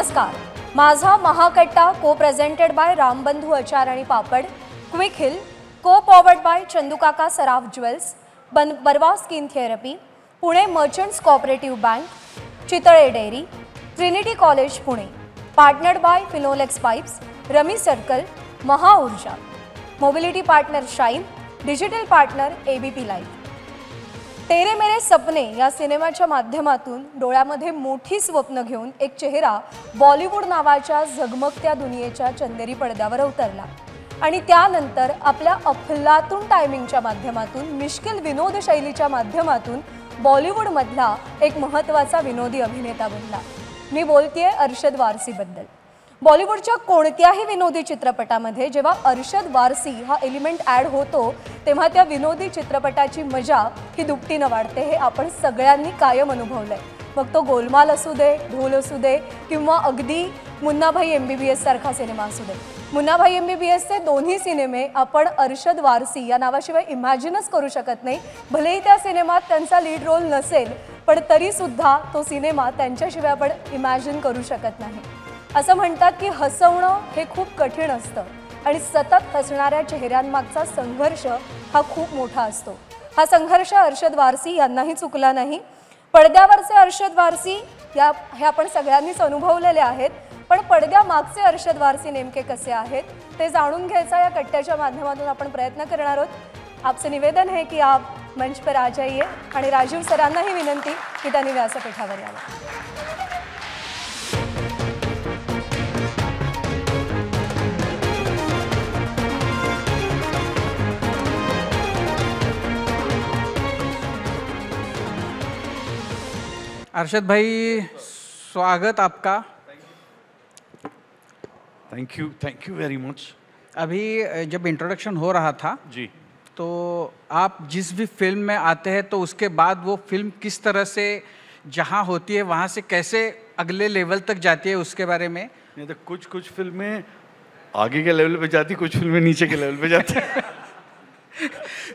नमस्कार. माझा महाकट्टा को प्रेझेंटेड बाय रामबंधू अचार आणि पापड, क्विक हिल को powered by Chandukaka Saraf jewels, बरवा skin therapy, Pune merchants cooperative bank, Chitale dairy, Trinity college Pune, partnered by Finolex pipes, rummy circle, Maha Urja, mobility partner Shine, digital partner ABP live. तेरे मेरे सपने या सिनेमाच्या माध्यमातून डोळ्यामध्ये मोठी स्वप्न घेऊन एक चेहरा बॉलिवूड नावाच्या झगमगत्या दुनियेच्या चंदेरी पडद्यावर उतरला आणि त्यानंतर आपल्या अफलातून टायमिंगच्या माध्यमातून मिश्किल विनोद शैलीच्या माध्यमातून बॉलिवूडमधला एक महत्त्वाचा विनोदी अभिनेता बनला. मी बोलतेय अरशद वारसीबद्दल. बॉलिवूडच्या कोणत्याही विनोदी चित्रपटामध्ये जेव्हा अरशद वारसी हा एलिमेंट ॲड होतो तेव्हा त्या विनोदी चित्रपटाची मजा ही दुपटीनं वाढते. हे आपण सगळ्यांनी कायम अनुभवलंय. मग तो गोलमाल असू दे, ढोल असू दे किंवा अगदी मुन्नाभाई MBBS सारखा सिनेमा असू दे. मुन्नाभाई MBBSचे दोन्ही सिनेमे आपण अरशद वारसी या नावाशिवाय इमॅजिनच करू शकत नाही. भलेही त्या सिनेमात त्यांचा लीड रोल नसेल पण तरीसुद्धा तो सिनेमा त्यांच्याशिवाय आपण इमॅजिन करू शकत नाही. असं म्हणतात की हसवणं हे खूप कठीण असतं आणि सतत हसणाऱ्या चेहऱ्यांमागचा संघर्ष हा खूप मोठा असतो. हा संघर्ष अरशद वारसी यांनाही चुकला नाही. पडद्यावरचे अरशद वारसी हे आपण सगळ्यांनीच अनुभवलेले आहेत, पण पडद्यामागचे अरशद वारसी नेमके कसे आहेत ते जाणून घ्यायचा या कट्ट्याच्या माध्यमातून आपण प्रयत्न करणार आहोत. आपसे निवेदन है कि आप मंच पर आ जाइए आणि राजीव सरांनाही विनंती की त्यांनी व्यासपीठावर यावं. अरशद भाई, स्वागत आपका. Thank you very much. अभी जब इंट्रोडक्शन हो रहा था जी, तो आप जिस भी फिल्म में आते हैं तो उसके बाद वो फिल्म किस तरह से जहाँ होती है वहाँ से कैसे अगले लेवल तक जाती है उसके बारे में. नहीं तो कुछ फिल्में आगे के लेवल पे जाती, कुछ फिल्में नीचे के लेवल पे जाती.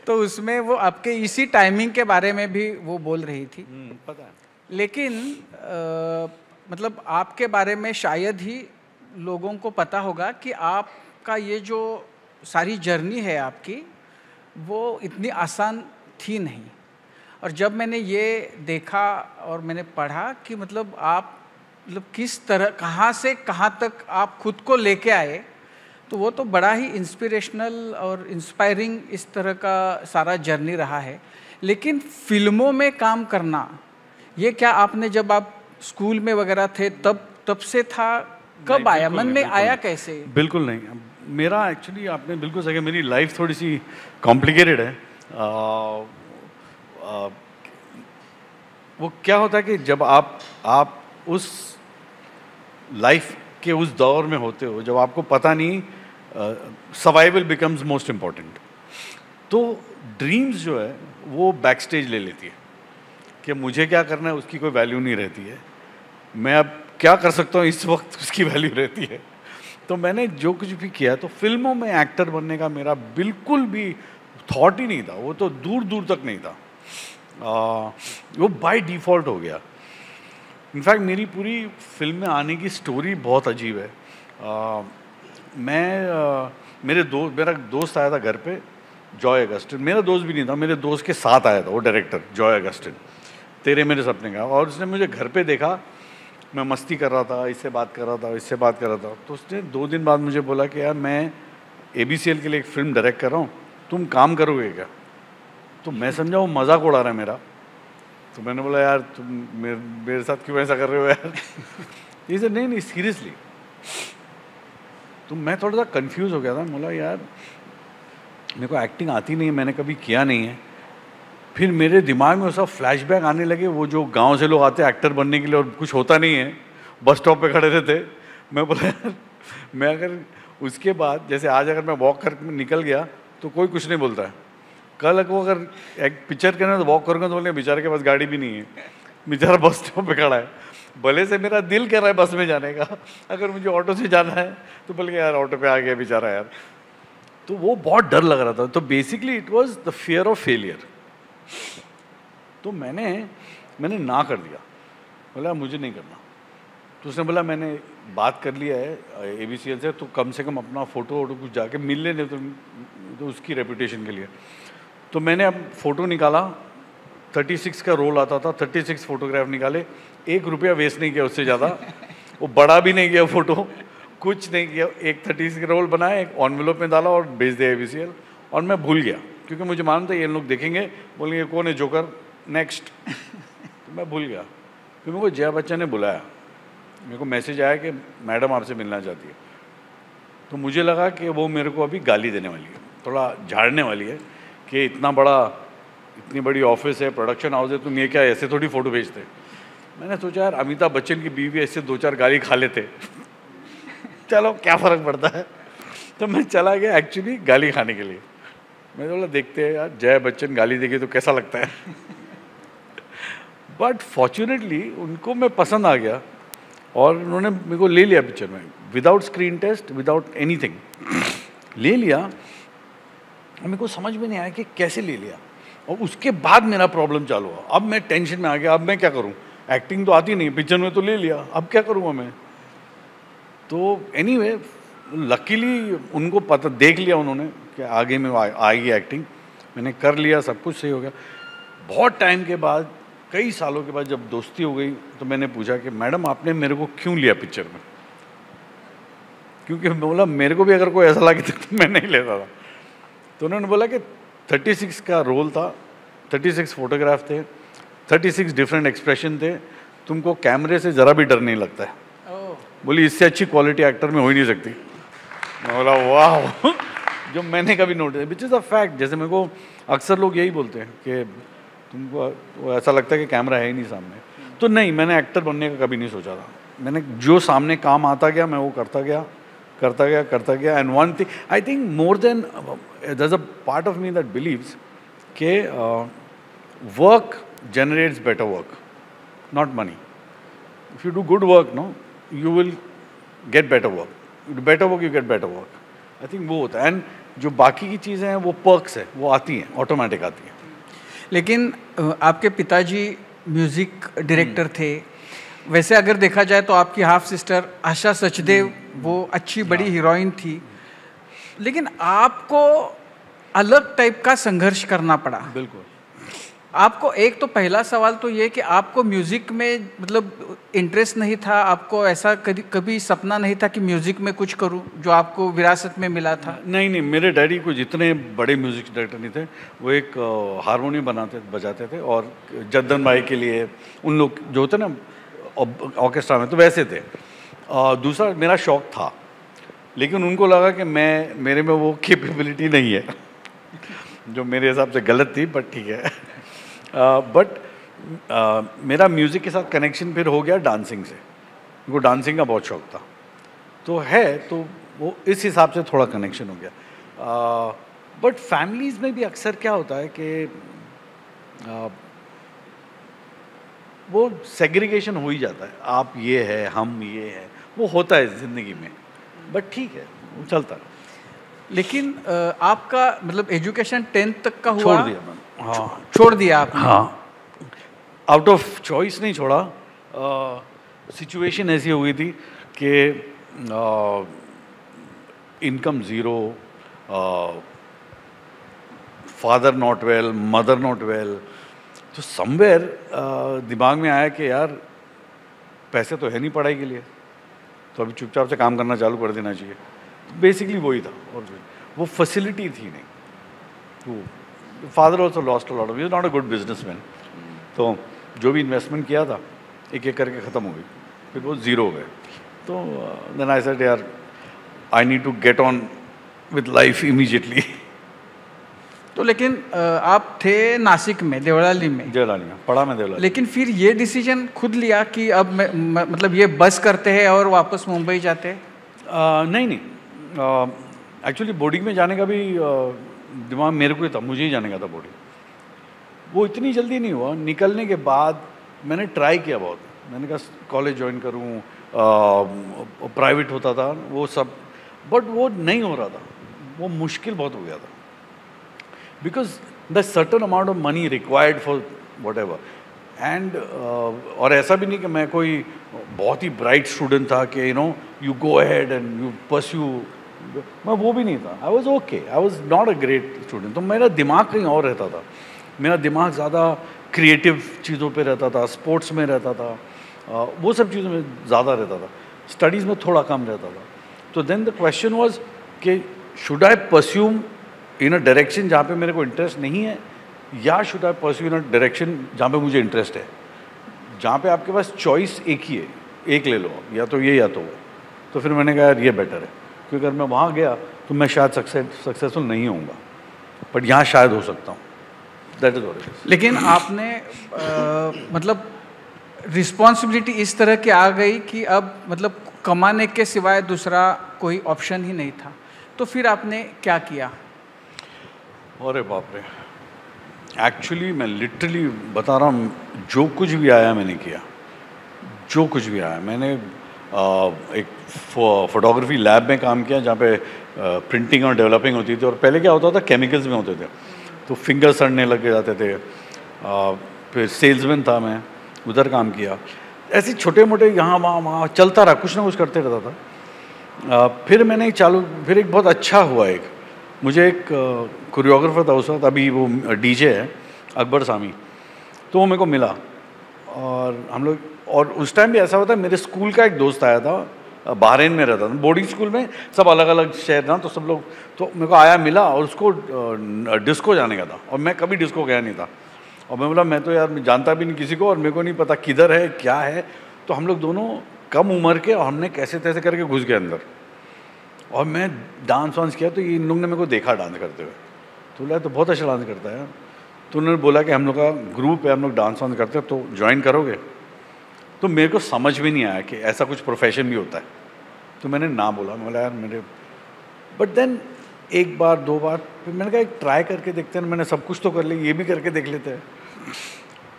तो उसमें वो आपके इसी टाइमिंग के बारे में भी वो बोल रही थी. पता है. लेकिन मतलब आपके बारे में शायद ही लोगों को पता होगा कि आपका ये जो सारी जर्नी है आपकी वो इतनी आसान थी नहीं. और जब मैंने ये देखा और मैंने पढ़ा कि मतलब आप मतलब किस तरह कहाँ से कहाँ तक आप खुद को लेके आए, तो वो तो बड़ा ही इंस्पिरेशनल और इंस्पायरिंग इस तरह का सारा जर्नी रहा है. लेकिन फिल्मों में काम करना ये क्या आपने जब आप स्कूल में वगैरह थे तब से था, कब आया, मन में आया कैसे? बिल्कुल नहीं. मेरा एक्चुअली आपने बिल्कुल सही, मेरी लाइफ थोड़ी सी कॉम्प्लिकेटेड है. वो क्या होता है कि जब आप उस लाइफ के उस दौर में होते हो जब आपको पता नहीं, सर्वाइवल बिकम्स मोस्ट इम्पॉर्टेंट. तो ड्रीम्स जो है वो बैक स्टेज ले लेती है कि मुझे क्या करना है उसकी कोई वैल्यू नहीं रहती है. मैं अब क्या कर सकता हूँ इस वक्त उसकी वैल्यू रहती है. तो मैंने जो कुछ भी किया तो फिल्मों में एक्टर बनने का मेरा बिल्कुल भी थॉट ही नहीं था. वो तो दूर दूर तक नहीं था. वो बाय डिफ़ॉल्ट हो गया. इनफैक्ट मेरी पूरी फिल्म में आने की स्टोरी बहुत अजीब है. मेरा दोस्त आया था घर पे, जॉय अगस्टिन. मेरा दोस्त भी नहीं था, मेरे दोस्त के साथ आया था वो डायरेक्टर जॉय अगस्टिन, तेरे मेरे सपने का. और उसने मुझे घर पे देखा, मैं मस्ती कर रहा था, इससे बात कर रहा था, इससे बात कर रहा था. तो उसने 2 दिन बाद मुझे बोला कि यार मैं ABCL के लिए एक फ़िल्म डायरेक्ट कर रहा हूँ, तुम काम करोगे क्या? तो मैं समझा वो मजाक उड़ा रहा है मेरा. तो मैंने बोला यार तुम मेरे साथ क्यों ऐसा कर रहे हो यार? ये सर नहीं सीरियसली. तो मैं थोड़ा सा कंफ्यूज हो गया था. बोला यार मेरे को एक्टिंग आती नहीं है, मैंने कभी किया नहीं है. फिर मेरे दिमाग में सब फ्लैशबैक आने लगे, वो जो गांव से लोग आते हैं एक्टर बनने के लिए और कुछ होता नहीं है, बस स्टॉप पे खड़े रहते. मैं बोला यार मैं अगर उसके बाद जैसे आज अगर मैं वॉक कर निकल गया तो कोई कुछ नहीं बोलता है. कल को अगर एक पिक्चर करना तो वॉक करूँगा तो बोले बेचारे के पास गाड़ी भी नहीं है, बेचारा बस स्टॉप पे खड़ा है. भले से मेरा दिल कर रहा है बस में जाने का, अगर मुझे ऑटो से जाना है तो बोल के यार ऑटो पे आ गया बेचारा यार. तो वो बहुत डर लग रहा था. तो basically it was the fear of failure. तो मैंने ना कर दिया, बोला मुझे नहीं करना. तो उसने बोला मैंने बात कर लिया है ABCL से, तो कम से कम अपना फ़ोटो वोटो कुछ जाके मिल लेने, तो उसकी रेपुटेशन के लिए। तो मैंने अब फ़ोटो निकाला, 36 का रोल आता था, 36 फोटोग्राफ निकाले, 1 रुपया वेस्ट नहीं किया उससे ज़्यादा। वो बड़ा भी नहीं किया फ़ोटो, कुछ नहीं किया, एक 36 का रोल बनाया, एक एनवेलप में डाला और भेज दिया ABCL। और मैं भूल गया क्योंकि मुझे मालूम था ये लोग देखेंगे, बोलेंगे कौन है जोकर, नेक्स्ट। तो मैं भूल गया। फिर मेरे को जया बच्चन ने बुलाया, मेरे को मैसेज आया कि मैडम आपसे मिलना चाहती है। तो मुझे लगा कि वो मेरे को अभी गाली देने वाली है, थोड़ा झाड़ने वाली है कि इतनी बड़ी ऑफिस है, प्रोडक्शन हाउस है, तुम ये क्या ऐसे थोड़ी फ़ोटो भेजते। मैंने सोचा यार अमिताभ बच्चन की बीवी ऐसे 2-4 गाली खा लेते चलो क्या फ़र्क पड़ता है। तो मैं चला गया एक्चुअली गाली खाने के लिए। मैं बोला देखते हैं यार जया बच्चन गाली देगी तो कैसा लगता है। बट फॉर्चुनेटली उनको मैं पसंद आ गया और उन्होंने मेरे को ले लिया पिक्चर में, without screen test, without anything ले लिया। और मेरे को समझ में नहीं आया कि कैसे ले लिया। और उसके बाद मेरा प्रॉब्लम चालू हुआ। अब मैं टेंशन में आ गया, अब मैं क्या करूं, एक्टिंग तो आती नहीं, पिक्चर में तो ले लिया, अब क्या करूंगा मैं। तो एनीवे लकीली उनको पता, देख लिया उन्होंने कि आगे में आएगी एक्टिंग, मैंने कर लिया, सब कुछ सही हो गया। बहुत टाइम के बाद, कई सालों के बाद जब दोस्ती हो गई तो मैंने पूछा कि मैडम आपने मेरे को क्यों लिया पिक्चर में, क्योंकि बोला मेरे को भी अगर कोई ऐसा लगे तो मैं नहीं लेता था। तो उन्होंने बोला कि 36 का रोल था, 36 फोटोग्राफ थे, 36 डिफरेंट एक्सप्रेशन थे, तुमको कैमरे से ज़रा भी डर नहीं लगता है। बोली इससे अच्छी क्वालिटी एक्टर में हो ही नहीं सकती। मैं बोला वाह जो मैंने कभी notice, which is a fact. जैसे मेरे को अक्सर लोग यही बोलते हैं कि तुमको ऐसा लगता है कि कैमरा है ही नहीं सामने। तो नहीं, मैंने एक्टर बनने का कभी नहीं सोचा था। मैंने जो सामने काम आता गया मैं वो करता गया। And one thing I think more than there is a part of me that believes के work generates better work, not money. If you do good work, no, you will get better work. You do better work, you get better work. I think वो होता है। And जो बाकी की चीज़ें हैं वो पर्क्स है, वो आती हैं, ऑटोमेटिक आती हैं। लेकिन आपके पिताजी म्यूज़िक डायरेक्टर थे, वैसे अगर देखा जाए तो आपकी हाफ सिस्टर आशा सचदेव वो अच्छी बड़ी हीरोइन थी, लेकिन आपको अलग टाइप का संघर्ष करना पड़ा। बिल्कुल। आपको एक तो पहला सवाल तो ये कि आपको म्यूज़िक में मतलब इंटरेस्ट नहीं था, आपको ऐसा कभी सपना नहीं था कि म्यूज़िक में कुछ करूं जो आपको विरासत में मिला था? नहीं, मेरे डैडी कुछ इतने बड़े म्यूज़िक डायरेक्टर नहीं थे। वो एक हारमोनियम बजाते थे और जद्दन भाई के लिए उन लोग जो होते ना ऑर्केस्ट्रा में, तो वैसे थे। दूसरा मेरा शौक़ था, लेकिन उनको लगा कि मेरे में वो कैपेबिलिटी नहीं है जो मेरे हिसाब से गलत थी, बट ठीक है। बट मेरा म्यूज़िक के साथ कनेक्शन फिर हो गया डांसिंग से। उनको डांसिंग का बहुत शौक था, तो वो इस हिसाब से थोड़ा कनेक्शन हो गया। बट फैमिलीज़ में भी अक्सर क्या होता है कि वो सेग्रीगेशन हो ही जाता है, आप ये है हम ये है, वो होता है ज़िंदगी में, बट ठीक है वो चलता है। लेकिन आपका मतलब एजुकेशन 10th तक का हुआ? छोड़ दिया मैंने। हाँ, छोड़ दिया आपने? हाँ, आउट ऑफ चॉइस नहीं छोड़ा। सिचुएशन ऐसी हो गई थी कि income zero, father not well, mother not well. तो समवेयर दिमाग में आया कि यार पैसे तो है नहीं पढ़ाई के लिए, तो अभी चुपचाप से काम करना चालू कर देना चाहिए। बेसिकली वही था, और वो फैसिलिटी थी नहीं। तो father also lost a lot of, he is not a good businessman. तो जो भी इन्वेस्टमेंट किया था एक एक करके ख़त्म हो गई, फिर वो ज़ीरो हो गए। तो देन आई सेड यार I need to get on with life immediately. तो लेकिन आप थे नासिक में, देवलाली में? देवलाली में पढ़ा मैं, देवलाली। लेकिन फिर ये डिसीजन खुद लिया कि अब मतलब ये बस करते हैं और वापस मुंबई जाते हैं? नहीं, एक्चुअली बोर्डिंग में जाने का भी दिमाग मेरे को ही था, मुझे ही जाने का था बोर्डिंग। वो इतनी जल्दी नहीं हुआ। निकलने के बाद मैंने ट्राई किया बहुत, मैंने कहा कॉलेज ज्वाइन करूँ, प्राइवेट होता था वो सब, बट वो नहीं हो रहा था, वो मुश्किल बहुत हो गया था। Because the certain amount of money required for what ever, and और ऐसा भी नहीं कि मैं कोई बहुत ही ब्राइट स्टूडेंट था कि you go ahead and you pursue, मैं वो भी नहीं था। I was okay, I was not a great student. तो मेरा दिमाग कहीं और रहता था, मेरा दिमाग ज़्यादा क्रिएटिव चीज़ों पे रहता था, स्पोर्ट्स में रहता था, वो सब चीज़ों में ज़्यादा रहता था, स्टडीज़ में थोड़ा कम रहता था। तो देन द क्वेश्चन वाज कि should I pursue in a direction जहाँ पे मेरे को इंटरेस्ट नहीं है, या should I pursue in a direction जहाँ पे मुझे इंटरेस्ट है, जहाँ पे आपके पास चॉइस एक ही है, एक ले लो, या तो ये या तो वो। तो फिर मैंने कहा यार ये बेटर है, क्योंकि अगर मैं वहाँ गया तो मैं शायद सक्सेसफुल नहीं होऊंगा, बट यहाँ शायद हो सकता हूँ। That is what it is. लेकिन आपने मतलब रिस्पॉन्सिबिलिटी इस तरह की आ गई कि अब मतलब कमाने के सिवाय दूसरा कोई ऑप्शन ही नहीं था, तो फिर आपने क्या किया? अरे बाप रे, एक्चुअली मैं लिटरली बता रहा हूँ, जो कुछ भी आया मैंने किया, जो कुछ भी आया मैंने। एक फोटोग्राफी लैब में काम किया जहाँ पे प्रिंटिंग और डेवलपिंग होती थी, और पहले क्या होता था केमिकल्स में होते थे, तो फिंगर सड़ने लग जाते थे। फिर सेल्समैन था मैं, उधर काम किया। ऐसे छोटे मोटे यहाँ वहाँ चलता रहा, कुछ ना कुछ करते रहता था। फिर मैंने फिर एक बहुत अच्छा हुआ, मुझे एक कोरियोग्राफर था उस वक्त, अभी वो डीजे है, अकबर सामी, तो वो मेरे को मिला। और हम लोग, और उस टाइम भी ऐसा होता है, मेरे स्कूल का एक दोस्त आया था, बहरीन में रहता था, बोर्डिंग स्कूल में सब अलग अलग शहर ना, तो सब लोग, तो मेरे को आया मिला, और उसको डिस्को जाने का था, और मैं कभी डिस्को गया नहीं था। और मैं बोला मैं तो यार मैं जानता भी नहीं किसी को, और मेरे को नहीं पता किधर है क्या है। तो हम लोग दोनों कम उम्र के, और हमने कैसे तैसे करके घुस गए अंदर, और मैं डांस वांस किया। तो ये इन लोगों ने मेरे को देखा डांस करते हुए, तो बोला तो बहुत अच्छा डांस करता है। तो उन्होंने बोला कि हम लोग का ग्रुप है, हम लोग डांस वांस करते हैं, तो ज्वाइन करोगे? तो मेरे को समझ भी नहीं आया कि ऐसा कुछ प्रोफेशन भी होता है, तो मैंने ना बोला। मैं बोला यार मेरे, बट देन एक बार दो बार फिर मैंने कहा एक ट्राई करके देखते हैं, मैंने सब कुछ तो कर लिया, ये भी करके देख लेते हैं।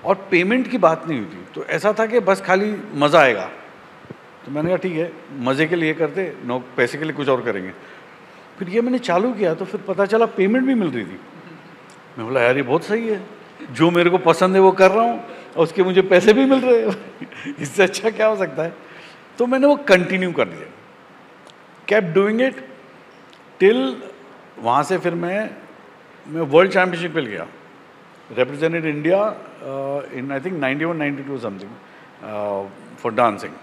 और पेमेंट की बात नहीं हुई थी, तो ऐसा था कि बस खाली मज़ा आएगा। तो मैंने कहा ठीक है, मज़े के लिए करते, नो पैसे के लिए कुछ और करेंगे। फिर ये मैंने चालू किया, तो फिर पता चला पेमेंट भी मिल रही थी। मैं बोला यार ये बहुत सही है, जो मेरे को पसंद है वो कर रहा हूँ, और उसके मुझे पैसे भी मिल रहे हैं इससे अच्छा क्या हो सकता है। तो मैंने वो कंटिन्यू कर दिया, केप्ट डूइंग इट टिल, वहाँ से फिर मैं वर्ल्ड चैम्पियनशिप पे गया, represented India in I think 91, 92 something for dancing.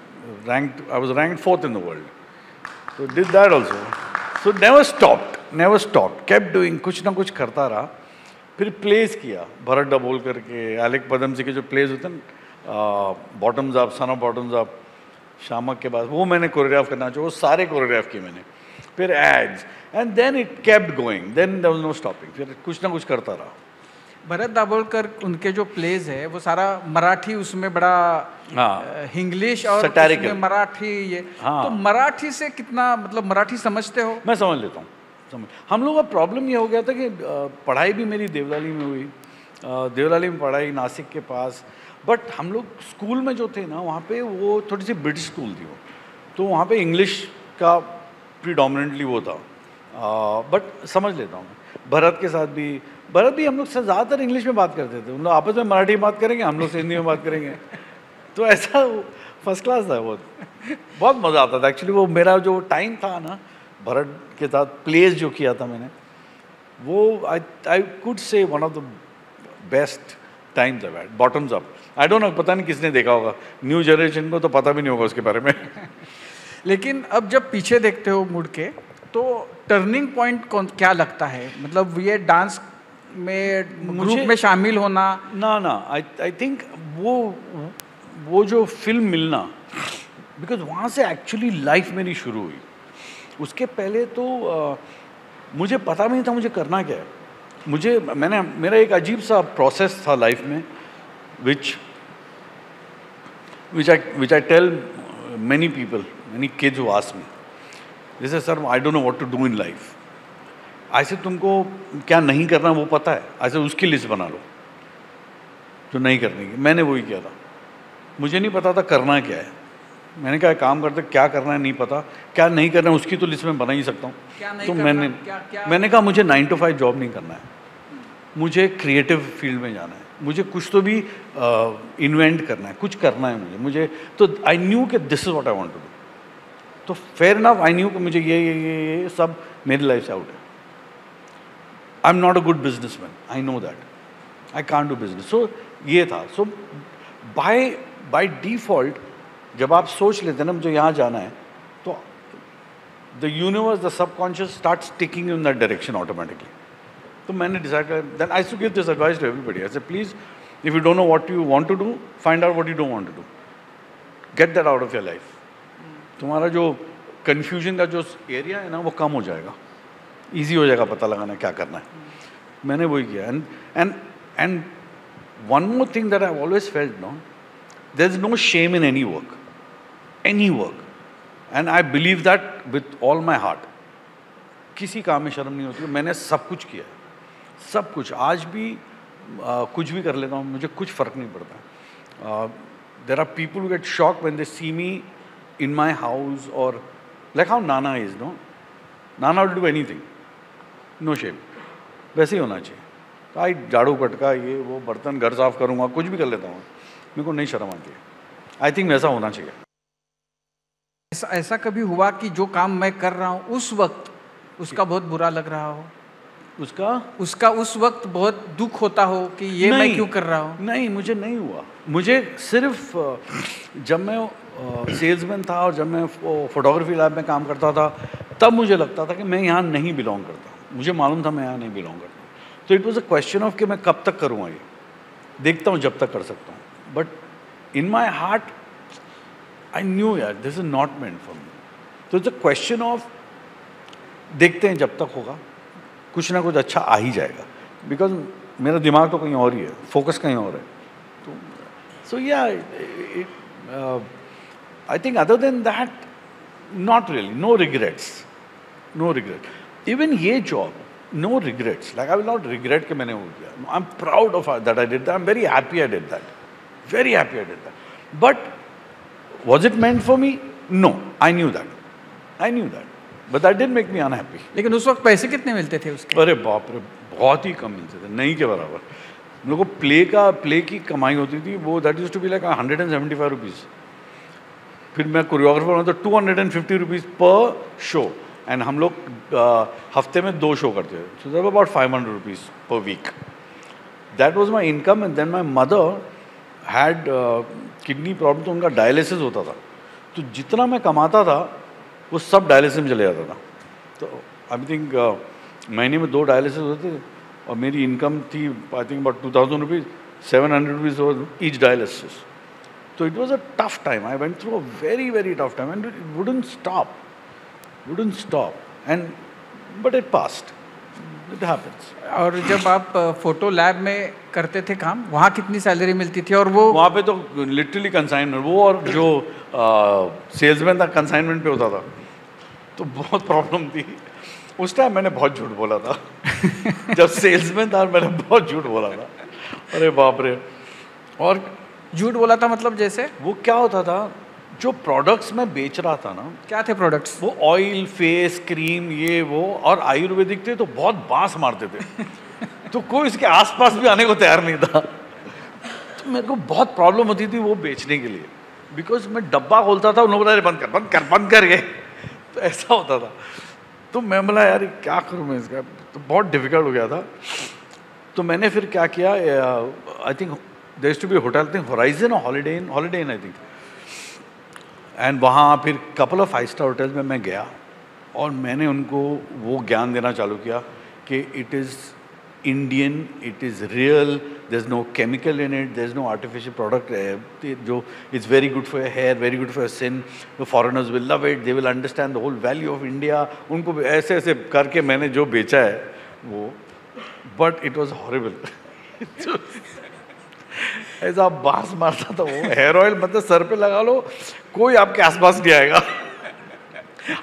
I was ranked 4th in the world. So did that also. So never stopped, kept doing, कुछ ना कुछ करता रहा। फिर प्लेस किया, भरत दाभोलकर के, एलेक पदमसी के जो प्लेस होते हैं, bottoms up, son of bottoms up, Shiamak के बाद, वो मैंने कोरियोग्राफ करना चाहिए, वो सारे कोरियोग्राफ किए मैंने। फिर ads, and then it kept going, then there was no stopping, फिर कुछ ना कुछ करता रहा। भरत दाभोलकर उनके जो प्लेज है वो सारा मराठी, उसमें बड़ा इंग्लिश और उसमें मराठी, ये तो मराठी से कितना मतलब मराठी समझते हो? मैं समझ लेता हूँ, हम लोग का प्रॉब्लम ये हो गया था कि पढ़ाई भी मेरी देवलाली में हुई, देवलाली में पढ़ाई नासिक के पास, बट हम लोग स्कूल में जो थे ना वहाँ पे वो थोड़ी सी ब्रिटिश स्कूल थी वो, तो वहाँ पे इंग्लिश का प्रीडोमिनेंटली वो था, बट समझ लेता हूँ। भरत के साथ भी, भरत भी हम लोग से ज़्यादातर इंग्लिश में बात करते थे, उन लोग आपस में मराठी में बात करेंगे, हम लोग से हिंदी में बात करेंगे, तो ऐसा फर्स्ट क्लास था वो, बहुत मज़ा आता था। एक्चुअली वो मेरा जो टाइम था ना भरत के साथ प्लेस जो किया था मैंने, वो I could say one of the best times I had. Bottoms up, I don't no, पता नहीं किसने देखा होगा, न्यू जनरेशन को तो पता भी नहीं होगा उसके बारे में लेकिन अब जब पीछे देखते हो मुड़ के, तो टर्निंग पॉइंट क्या लगता है? मतलब ये डांस में ग्रुप में शामिल होना? ना आई थिंक वो जो फिल्म मिलना, बिकॉज वहाँ से एक्चुअली लाइफ मेरी शुरू हुई। उसके पहले तो मुझे पता भी नहीं था मुझे करना क्या है। मेरा एक अजीब सा प्रोसेस था लाइफ में, which I tell many people, many kids who ask me, जैसे sir I don't know what to do in life. ऐसे तुमको क्या नहीं करना वो पता है, ऐसे उसकी लिस्ट बना लो जो नहीं करने की। मैंने वही किया था, मुझे नहीं पता था करना क्या है। मैंने कहा काम करते, क्या करना है नहीं पता, क्या नहीं करना है उसकी तो लिस्ट में बना ही सकता हूँ। तो मैंने कहा मुझे 9 to 5 जॉब नहीं करना है, मुझे क्रिएटिव फील्ड में जाना है। मुझे कुछ तो भी इन्वेंट करना है, कुछ करना है मुझे तो आई न्यू कि this is what I want to do. तो फेयर इनफ आई न्यू कि मुझे ये सब मेरी लाइफ से आउट है। I am not a good businessman, I know that, I can't do business. So ये था। सो बाय डिफॉल्ट जब आप सोच लेते हैं ना मुझे यहाँ जाना है, तो the universe, the subconscious starts taking in that direction automatically. तो मैंने डिसाइड कर, then I to give this advice to everybody, I say please if you don't know what you want to do, find out what you don't want to do, get that out of your life. तुम्हारा जो confusion का जो area है ना वो कम हो जाएगा, easy हो जाएगा पता लगाना क्या करना है। मैंने वही किया। And one more thing that I always felt, no, there is no shame in any work, and I believe that with all my heart. किसी काम में शर्म नहीं होती। मैंने सब कुछ किया, सब कुछ। आज भी कुछ भी कर लेता हूँ, मुझे कुछ फ़र्क नहीं पड़ता। There are people who get shock when they see me in my house, और like how Nana is, no, Nana will do anything, no shame. वैसे ही होना चाहिए। तो आई झाड़ू पटका, ये वो, बर्तन, घर साफ करूँगा, कुछ भी कर लेता हूँ, मेरे को नहीं शर्म आती है। आई थिंक वैसा होना चाहिए। ऐसा कभी हुआ कि जो काम मैं कर रहा हूँ उस वक्त उसका बहुत बुरा लग रहा हो, उसका उस वक्त बहुत दुख होता हो कि ये मैं क्यों कर रहा हूँ? नहीं, मुझे नहीं हुआ। मुझे सिर्फ जब मैं सेल्समैन था और जब मैं फोटोग्राफी लैब में काम करता था, तब मुझे लगता था कि मैं यहाँ नहीं बिलोंग करता। मुझे मालूम था मैं यहाँ नहीं बिलोंग करता। तो it was a question of कि मैं कब तक करूँगा ये, देखता हूँ जब तक कर सकता हूँ। But in my heart I knew यार this is not meant for me. तो इट्स अ क्वेश्चन ऑफ देखते हैं जब तक होगा, कुछ ना कुछ अच्छा आ ही जाएगा। बिकॉज मेरा दिमाग तो कहीं और ही है, फोकस कहीं और है। तो सो या I think other than that not really, no regrets, no regret. Even ये job, no regrets, like I will not regret कि मैंने वो किया। I am proud of that I did that, I am very happy I did that, very happy I did that. But was it meant for me? No, I knew that, but that didn't make me unhappy. लेकिन उस वक्त पैसे कितने मिलते थे उसके? अरे बाप रे, बहुत ही कम मिलते थे, नहीं के बराबर। हम लोग को प्ले की कमाई होती थी, वो that used to be like 175 rupees. फिर मैं कोरियोग्राफर हूँ तो 250 रुपीज़ पर शो, एंड हम लोग हफ्ते में 2 शो करते थे, so that about 500 rupees per week. That was my income. And then my mother had kidney problem, तो उनका डायलिसिस होता था, तो जितना मैं कमाता था वो सब डायलिसिस में चले जाता था। तो आई थिंक महीने में 2 डायलिसिस होते थे, और मेरी इनकम थी I think about 2000 rupees, 700 rupees for each dialysis. तो it was a tough time, I went through a very very tough time, and it wouldn't stop, and but it passed, it happens. और जब आप photo lab में करते थे काम, वहाँ कितनी सैलरी मिलती थी? और वो वहाँ पे तो लिटरली कंसाइनमेंट, वो और जो सेल्समैन था कंसाइनमेंट पे होता था, तो बहुत प्रॉब्लम थी। उस टाइम मैंने बहुत झूठ बोला था जब सेल्समैन था मैंने बहुत झूठ बोला था, अरे बाप रे। और झूठ बोला था मतलब जैसे वो क्या होता था, जो प्रोडक्ट्स मैं बेच रहा था ना, क्या थे प्रोडक्ट्स? वो ऑयल, फेस क्रीम, ये वो, और आयुर्वेदिक थे, तो बहुत बांस मारते थे तो कोई इसके आसपास भी आने को तैयार नहीं था। तो मेरे को बहुत प्रॉब्लम होती थी वो बेचने के लिए, बिकॉज मैं डब्बा खोलता था, उन लोगों ने बंद कर गए, तो ऐसा होता था। तो मैं बोला यार क्या करूँ मैं इसका, तो बहुत डिफिकल्ट हो गया था। तो मैंने फिर क्या किया, I think there used to be hotel, think Horizon और Holiday Inn I think, and वहाँ फिर कपल ऑफ 5 स्टार होटल्स में मैं गया, और मैंने उनको वो ज्ञान देना चालू किया कि it is Indian, it is real, there is no chemical in it, there is no artificial product, जो it's very good for your hair, very good for your skin, the foreigners will love it, they will understand the whole value of India. उनको ऐसे ऐसे करके मैंने जो बेचा है वो, बट इट वॉज हॉरिबल ऐसा बांस मारता था वो। हेयर ऑयल मतलब सर पे लगा लो, कोई आपके आसपास नहीं आएगा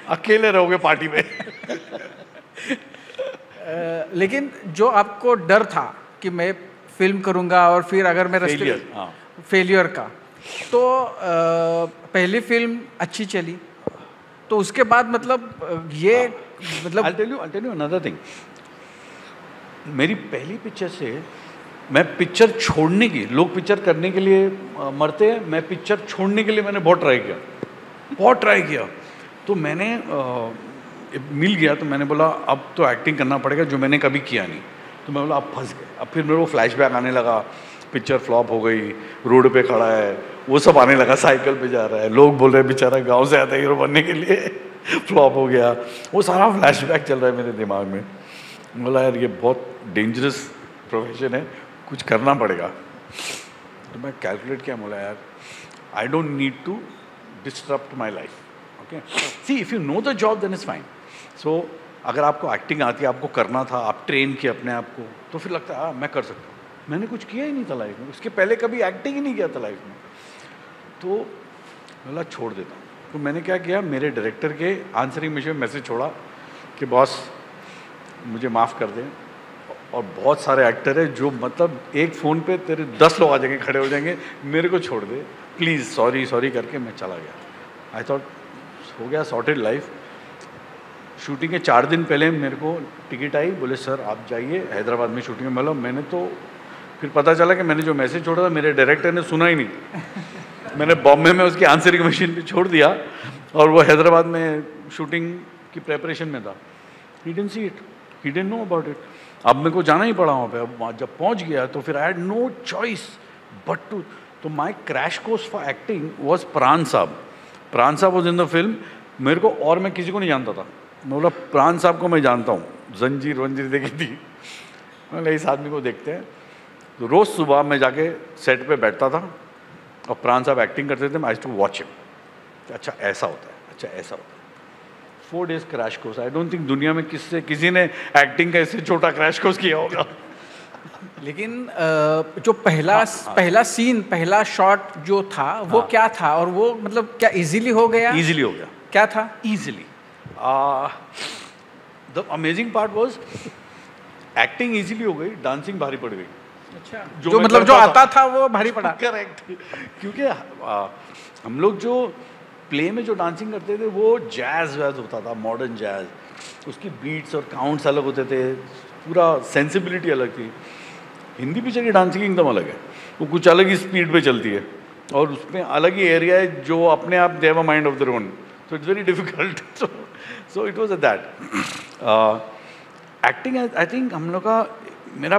अकेले रहोगे पार्टी में लेकिन जो आपको डर था कि मैं फिल्म करूंगा और फिर अगर मैं फेलियर का, तो पहली फिल्म अच्छी चली, तो उसके बाद मतलब ये मतलब I'll tell you another thing. मेरी पहली पिक्चर से मैं पिक्चर छोड़ने की, लोग पिक्चर करने के लिए मरते हैं, मैं पिक्चर छोड़ने के लिए मैंने बहुत ट्राई किया। तो मैंने मिल गया, तो मैंने बोला अब तो एक्टिंग करना पड़ेगा जो मैंने कभी किया नहीं। तो मैं बोला अब फंस गए। अब फिर मेरे को फ्लैशबैक आने लगा, पिक्चर फ्लॉप हो गई, रोड पे खड़ा है, वो सब आने लगा, साइकिल पे जा रहा है, लोग बोल रहे हैं बेचारा गांव से आता है हीरो बनने के लिए, फ्लॉप हो गया। वो सारा फ्लैशबैक चल रहा है मेरे दिमाग में। बोला यार ये बहुत डेंजरस प्रोफेशन है, कुछ करना पड़ेगा। तो मैं कैलकुलेट किया, बोला यार I don't need to disrupt my life, okay. See if you know the job then is fine. So अगर आपको एक्टिंग आती है, आपको करना था, आप ट्रेन किए अपने आप को, तो फिर लगता है मैं कर सकता हूँ। मैंने कुछ किया ही नहीं था लाइफ में, उसके पहले कभी एक्टिंग ही नहीं किया था लाइफ में। तो बोला छोड़ देता हूँ। तो मैंने क्या किया, मेरे डायरेक्टर के आंसरिंग मशीन में मैसेज छोड़ा कि बॉस मुझे माफ़ कर दें, और बहुत सारे एक्टर हैं जो मतलब एक फ़ोन पे तेरे 10 लोग आ जाएंगे, खड़े हो जाएंगे, मेरे को छोड़ दे प्लीज़, सॉरी करके मैं चला गया। आई थॉट हो गया सॉर्टेड लाइफ। शूटिंग के 4 दिन पहले मेरे को टिकट आई, बोले सर आप जाइए हैदराबाद में शूटिंग में। मतलब मैंने तो फिर पता चला कि मैंने जो मैसेज छोड़ा था मेरे डायरेक्टर ने सुना ही नहीं। मैंने बॉम्बे में उसकी आंसरिंग मशीन पे छोड़ दिया, और वो हैदराबाद में शूटिंग की प्रेपरेशन में था। He didn't see it, he didn't know about it. अब मेरे को जाना ही पड़ा वहाँ पे। अब वहाँ जब पहुँच गया तो फिर I had no choice but to, तो my crash course for acting was Pran sahab. प्राण साहब वॉज इन द फिल्म। मेरे को, और मैं किसी को नहीं जानता था। मैं बोला प्राण साहब को मैं जानता हूँ, जंजीर वंजीर देखी थी, मैं इस आदमी को देखते हैं। तो रोज़ सुबह मैं जाके सेट पे बैठता था और प्राण साहब एक्टिंग करते थे, मैं आई टू वॉच हिम। अच्छा ऐसा होता है, अच्छा ऐसा होता है। 4 days crash course. I don't think दुनिया में किसी ने एक्टिंग का ऐसे छोटा क्रैश कोर्स किया होगा। लेकिन जो पहला सीन, पहला शॉट जो था वो क्या था, और वो मतलब क्या इजीली हो गया? इजीली हो गया। क्या था? Easily. The amazing part was acting easily हो गई, डांसिंग भारी पड़ गई। अच्छा, जो मतलब जो आता था वो भारी पड़ा। करेक्ट। क्योंकि हम लोग जो प्ले में जो डांसिंग करते थे वो जैज वैज होता था, मॉडर्न जैज, उसकी बीट्स और काउंट्स अलग होते थे, पूरा सेंसिबिलिटी अलग थी। हिंदी पिक्चर की डांसिंग एकदम अलग है, वो कुछ अलग ही स्पीड पे चलती है, और उसमें अलग ही एरिया है जो अपने आप they have a mind of their own, so it's very difficult. So it was that acting. I think हम लोग का, मेरा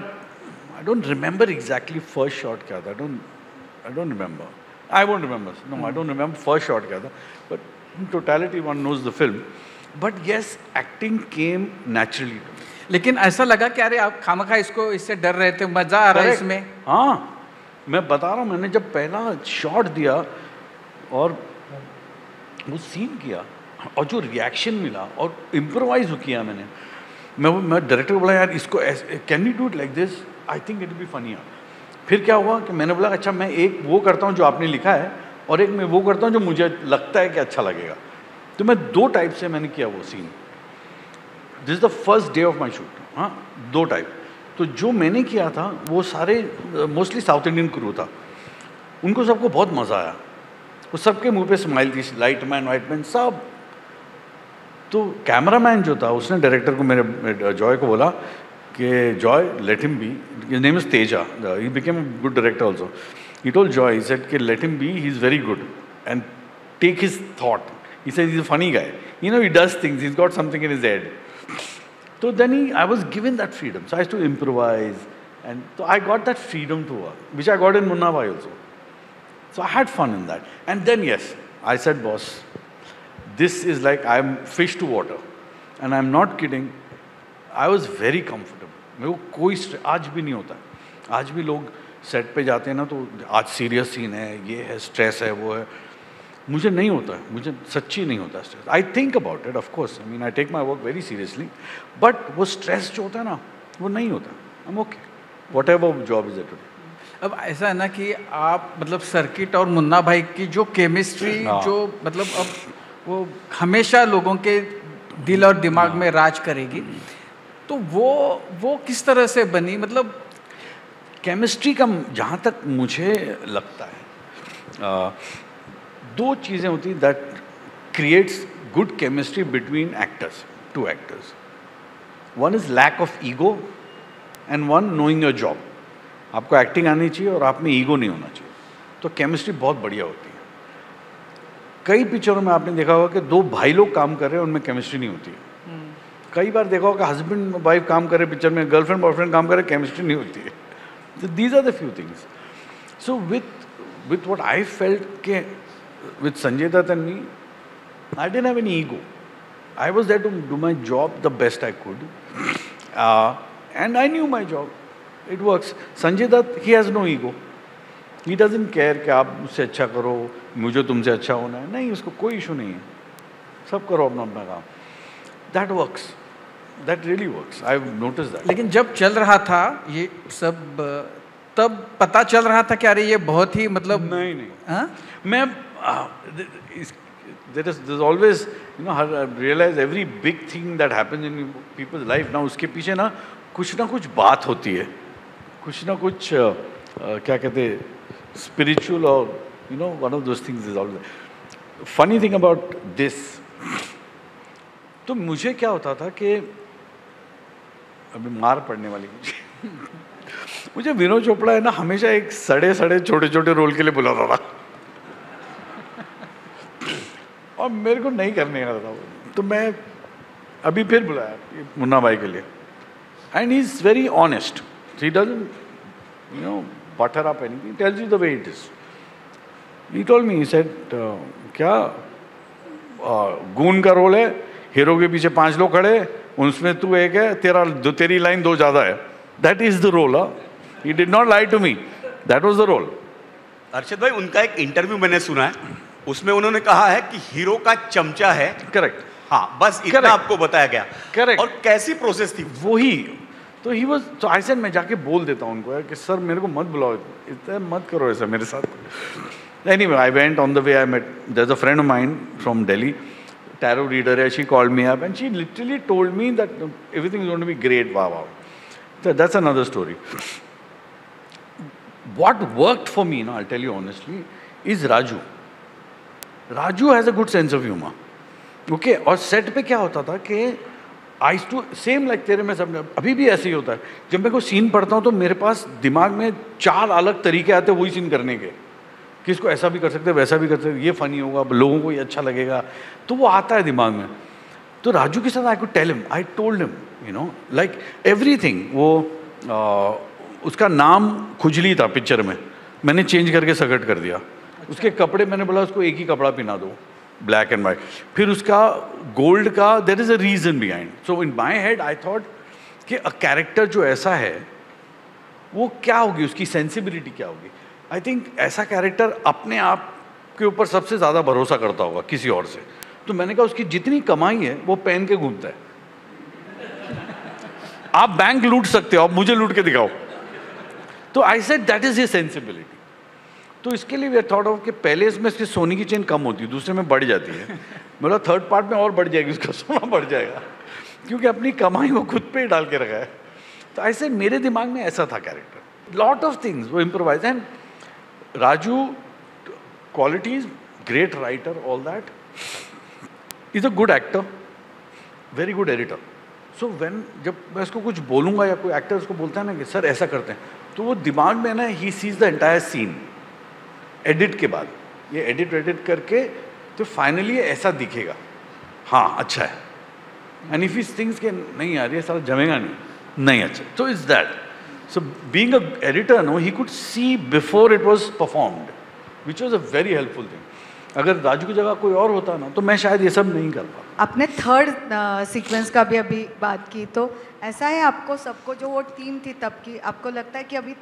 I don't remember exactly first shot क्या था। I don't remember, I won't remember. No, I don't remember first shot क्या था. But in totality, one knows the film. But yes, acting came naturally to me. लेकिन ऐसा लगा कि अरे आप खामखा इससे डर रहे थे, मजा आ रहा है इसमें। हाँ, मैं बता रहा हूँ, मैंने जब पहला शॉट दिया और वो सीन किया और जो रिएक्शन मिला और इम्प्रोवाइज किया मैंने, मैं डायरेक्टर को बोला यार इसको can you do it like this, I think it will be funny. फिर क्या हुआ कि मैंने बोला अच्छा मैं एक वो करता हूँ जो आपने लिखा है, और एक मैं वो करता हूँ जो मुझे लगता है कि अच्छा लगेगा। तो मैं 2 टाइप से मैंने किया वो scene. This is the first day of my shoot. हाँ, 2 टाइप। तो जो मैंने किया था वो सारे मोस्टली साउथ इंडियन क्रू था, उनको सबको बहुत मज़ा आया, वो सबके मुंह पे स्माइल थी, लाइट मैन वाइट मैन सब। तो कैमरामैन जो था उसने डायरेक्टर को, मेरे जॉय को बोला कि Joy let him be, his name is Teja, he became a good director also. He told Joy, he said कि let him be, he is very good and take his thought, he said he is a funny guy, you know he does things, he is got something in his head. तो then I was given that freedom, so I had to improvise, and तो I got that freedom to work, which I got in Munna Bhai also. So I had fun in that. And then yes, I said, boss, this is like I'm fish to water. And I'm not kidding. I was very comfortable. मेरे को कोई आज भी नहीं होता। आज भी लोग सेट पे जाते हैं ना, तो आज सीरियस सीन है, ये है, स्ट्रेस है, वो है। मुझे नहीं होता है, मुझे सच्ची नहीं होता stress. I think about it, of course, I mean I take my work very seriously, but वो स्ट्रेस जो होता है ना, वो नहीं होता। I am okay, whatever job is it. अब ऐसा है ना कि आप मतलब सर्किट और मुन्ना भाई की जो केमिस्ट्री जो मतलब अब वो हमेशा लोगों के दिल और दिमाग में राज करेगी, तो वो किस तरह से बनी? मतलब केमिस्ट्री का जहाँ तक मुझे लगता है 2 चीज़ें होती हैं that creates good chemistry between actors, 2 actors. One is lack of ego and one knowing your job. आपको एक्टिंग आनी चाहिए और आप में ईगो नहीं होना चाहिए, तो केमिस्ट्री बहुत बढ़िया होती है। कई पिक्चरों में आपने देखा होगा कि दो भाई लोग काम कर रहे हैं, उनमें केमिस्ट्री नहीं होती है। कई बार देखा होगा हस्बैंड वाइफ काम कर रहे पिक्चर में, गर्लफ्रेंड बॉयफ्रेंड काम कर रहे, केमिस्ट्री नहीं होती है। तो these are the few things. So with what I felt के with Sanjay Dutt and me, I didn't have any ego. I was there to do my job the best I could, and I knew my job. It works. Sanjay Dutt, he has no ego. He doesn't care कि आप मुझसे अच्छा करो, मुझे तुमसे अच्छा होना है, नहीं, उसको कोई इशू नहीं है, सब करो अपना अपना काम। That works. That really works. I've noticed that. लेकिन जब चल रहा था ये सब, तब पता चल रहा था कि अरे ये बहुत ही मतलब नहीं हाँ? मैं there's always, you know, I realize every big thing that happens in people's life now, उसके पीछे ना कुछ बात होती है, कुछ ना कुछ क्या कहते हैं, spiritual, or you know, one of those things is always funny thing about this. तो मुझे क्या होता था कि अभी मार पड़ने वाली मुझे विनोद चोपड़ा है ना हमेशा एक सड़े छोटे छोटे रोल के लिए बुलाता था और मेरे को नहीं करने आता था वो, तो मैं अभी फिर बुलाया मुन्ना भाई के लिए, and he is very honest, he doesn't you know butter up anything, tells you the way it is. He told me, he said क्या गून का रोल है, हीरो के पीछे 5 लोग खड़े, उसमें तू एक है, तेरी लाइन 2 ज़्यादा है, that is the role. He did not lie to me, that was the role. Arshad bhai, उनका एक इंटरव्यू मैंने सुना है, उसमें उन्होंने कहा है कि हीरो का चमचा है। करेक्ट, हाँ, बस इतना Correct. आपको बताया गया। Correct. और कैसी प्रोसेस थी वही तो ही वाज, तो आई सेड मैं जाके बोल देता हूँ उनको कि सर मेरे को मत बुलाओ, इतना मत करो ऐसा मेरे साथ। Anyway I went on the way, I met there is a friend of mine from Delhi, tarot reader है, she called me up and she literally told me that everything is going to be great, वाह वाह। So that's another story. What worked for me, I'll tell you honestly, is Raju. Raju has a good sense of humor. Okay, और set पे क्या होता था कि आई to same like तेरे में सब, अभी भी ऐसे ही होता है, जब मैं कोई सीन पढ़ता हूँ तो मेरे पास दिमाग में 4 अलग तरीके आते हैं वही सीन करने के, कि इसको ऐसा भी कर सकते हैं, वैसा भी कर सकते हैं, ये फनी होगा, लोगों को ये अच्छा लगेगा, तो वो आता है दिमाग में। तो राजू के साथ I could tell him, I told him, you know, like everything. वो उसका नाम खुजली था पिक्चर में, मैंने चेंज करके सकट कर दिया। उसके कपड़े मैंने बोला उसको एक ही कपड़ा पहना दो, ब्लैक एंड वाइट। फिर उसका गोल्ड का, there is a reason behind. So in my head I thought कि अ कैरेक्टर जो ऐसा है वो क्या होगी, उसकी सेंसिबिलिटी क्या होगी। आई थिंक ऐसा कैरेक्टर अपने आप के ऊपर सबसे ज़्यादा भरोसा करता होगा किसी और से। तो मैंने कहा उसकी जितनी कमाई है वो पहन के घूमता है। आप बैंक लूट सकते हो, आप मुझे लूट के दिखाओ। तो I said that is his sensibility. तो इसके लिए वी थॉट ऑफ कि पहले इसमें इसकी सोने की चेन कम होती है, दूसरे में बढ़ जाती है। बोला थर्ड पार्ट में और बढ़ जाएगी, उसका सोना बढ़ जाएगा, क्योंकि अपनी कमाई वो खुद पे ही डाल के रखा है। तो ऐसे मेरे दिमाग में ऐसा था कैरेक्टर, लॉट ऑफ थिंग्स वो improvise. And Raju qualities, great writer, all that, is a good actor, very good editor. So when जब मैं उसको कुछ बोलूँगा या कोई एक्टर उसको बोलता है ना कि सर ऐसा करते हैं, तो वो दिमाग में ना he sees the entire scene. Edit के बाद ये एडिट करके तो फाइनली ऐसा दिखेगा, हाँ अच्छा है। एंड इफ इज थिंग्स के नहीं यार ये सारा जमेगा नहीं अच्छा, तो is that. So being a editor no, he could see before it was performed, which was a very helpful thing. अगर राजू की जगह कोई और होता ना तो मैं शायद ये सब नहीं कर पाता। आपने थर्ड सीक्वेंस का भी अभी बात की, तो ऐसा है आपको सबको जो वो टीम थी तब की, आपको लगता है कि अभी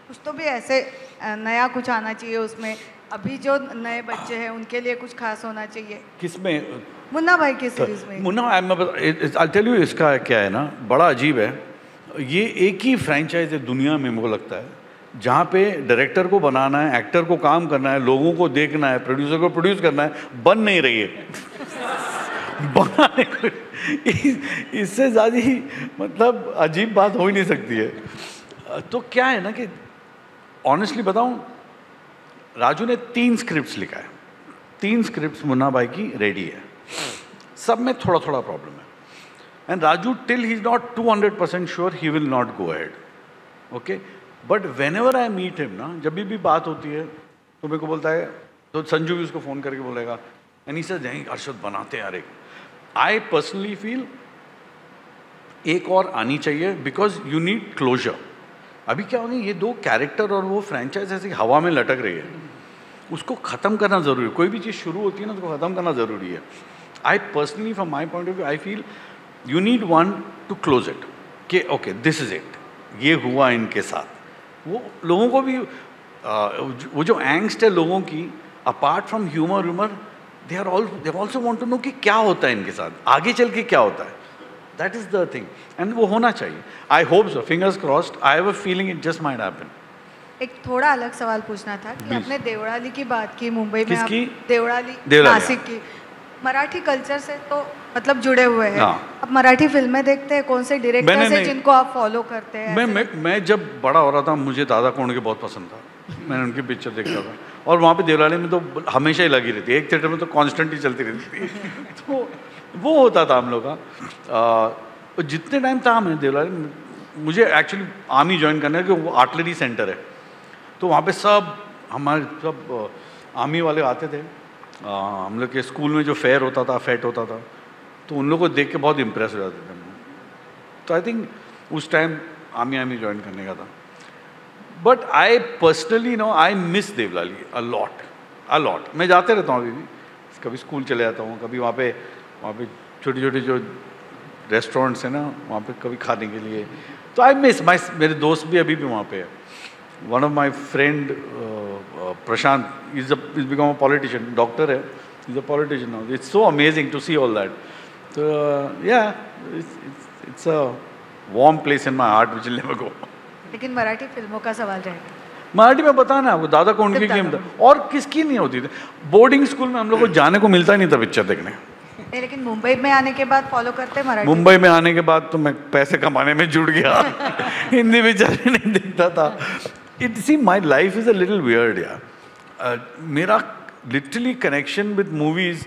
कुछ तो भी ऐसे नया कुछ आना चाहिए उसमें, अभी जो नए बच्चे हैं उनके लिए कुछ खास होना चाहिए? किसमें? मुन्ना भाई की सीरीज में। मुन्ना, आई टेल यू, इसका क्या है ना, बड़ा अजीब है। ये एक ही फ्रेंचाइज है दुनिया में मुझे लगता है जहाँ पे डायरेक्टर को बनाना है, एक्टर को काम करना है, लोगों को देखना है, प्रोड्यूसर को प्रोड्यूस करना है, बन नहीं रही है। बनाने को इससे ज़्यादा ही मतलब अजीब बात हो ही नहीं सकती है। तो क्या है ना कि ऑनेस्टली बताऊं, राजू ने 3 स्क्रिप्ट्स लिखा है, 3 स्क्रिप्ट्स मुन्ना भाई की रेडी है, सब में थोड़ा थोड़ा प्रॉब्लम है। And Raju till he is not 200% sure he will not go ahead, okay. But when ever I meet him ना, जब भी बात होती है तो मेरे को बोलता है, तो संजू भी उसको फ़ोन करके बोलेगा, एंड ही सेड नहीं अर्शद बनाते यार एक। आई पर्सनली फील एक और आनी चाहिए, बिकॉज यू नीड क्लोजर। अभी क्या होगा, ये दो कैरेक्टर और वो फ्रेंचाइज ऐसी हवा में लटक रही है, उसको ख़त्म करना ज़रूरी है। कोई भी चीज़ शुरू होती है ना, उसको ख़त्म करना ज़रूरी है। I personally from my point of view I feel you need one two close it, कि ओके दिस इज़ इट, ये हुआ इनके साथ। वो लोगों को भी वो जो एंगस्ट है लोगों की, apart from humour they also want to know कि क्या होता है इनके साथ, आगे चल के क्या होता है। That is the thing, and वो होना चाहिए। I hope so, fingers crossed. I have a feeling it just might happen. एक थोड़ा अलग सवाल पूछना था कि आपने देवड़ाली की बात की, मुंबई में आप किसकी? देवड़ाली नासिक की, मराठी कल्चर से तो मतलब जुड़े हुए हैं। हाँ। आप मराठी फिल्में देखते हैं, कौन से डायरेक्टर है जिनको आप फॉलो करते हैं? मैं जब बड़ा हो रहा था, मुझे दादा कोंडके बहुत पसंद था, मैंने उनकी पिक्चर देखता था, और वहाँ पे देवलाली में तो हमेशा ही लगी रहती है, एक थिएटर में तो कॉन्स्टेंट ही चलती रहती थी। तो वो होता था हम लोग का। जितने टाइम था मैं देवलाली में, मुझे एक्चुअली आर्मी ज्वाइन करना है, कि वो आर्टिलरी सेंटर है, तो वहाँ पे सब हमारे सब आर्मी वाले आते थे। हम लोग के स्कूल में जो फेयर होता था, फेट होता था, तो उन लोगों को देख के बहुत इम्प्रेस हो जाते थे। तो आई थिंक उस टाइम आर्मी ज्वाइन करने का था। But I personally know I miss Devlali a lot. मैं जाते रहता हूँ अभी भी, कभी स्कूल चले जाता हूँ, कभी वहाँ पे छोटी छोटी जो रेस्टोरेंट्स हैं ना, वहाँ पे कभी खाने के लिए। तो आई मिस मेरे दोस्त भी अभी भी वहाँ पे है। One of my friend Prashant is become a politician, doctor है, is a politician now. It's so amazing to see all that. तो yeah it's a warm place in my heart which will never go. लेकिन मराठी फिल्मों का सवाल रहेगा। मराठी में बताना आपको, दादा कोंडके की हम, और किसकी नहीं होती थी। बोर्डिंग स्कूल में हम लोग को जाने को मिलता ही नहीं था पिक्चर देखने। लेकिन मुंबई में आने के बाद फॉलो करते हैं मराठी? मुंबई में आने के बाद तो मैं पैसे कमाने में जुड़ गया। हिंदी पिक्चर नहीं देखता था। It see my life is a little weird यार। मेरा literally connection with movies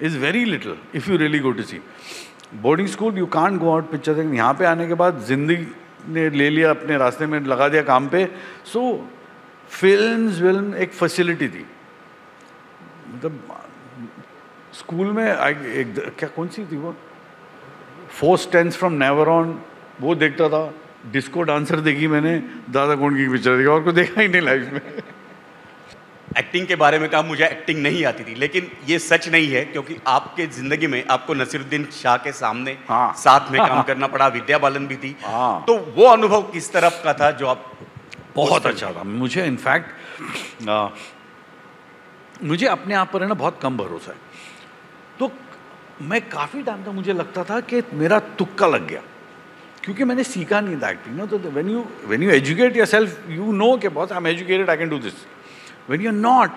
is very little if you really go to see. Boarding school you can't go out picture देखने। यहाँ पे आने के बाद जिंदगी ने ले लिया, अपने रास्ते में लगा दिया काम पे। सो फिल्म एक फैसिलिटी थी। मतलब स्कूल में क्या कौन सी थी वो, 4 Stems from Never On, वो देखता था। डिस्को डांसर देखी मैंने, दादा कोंडके की पिक्चर देखी, और कोई देखा ही नहीं लाइफ में। एक्टिंग के बारे में कहा, मुझे एक्टिंग नहीं आती थी, लेकिन ये सच नहीं है, क्योंकि आपके जिंदगी में आपको नसीरुद्दीन शाह के सामने साथ में काम करना पड़ा, विद्या बालन भी थी। तो वो अनुभव किस तरफ का था जो आप? बहुत अच्छा था। मुझे इनफैक्ट मुझे अपने आप पर है ना बहुत कम भरोसा है। तो मैं काफ़ी टाइम तक मुझे लगता था कि मेरा तुक्का लग गया, क्योंकि मैंने सीखा नहीं था एक्टिंग ना। तो when you educate yourself you know कि बहुत I am educated, I can do this. When you are not,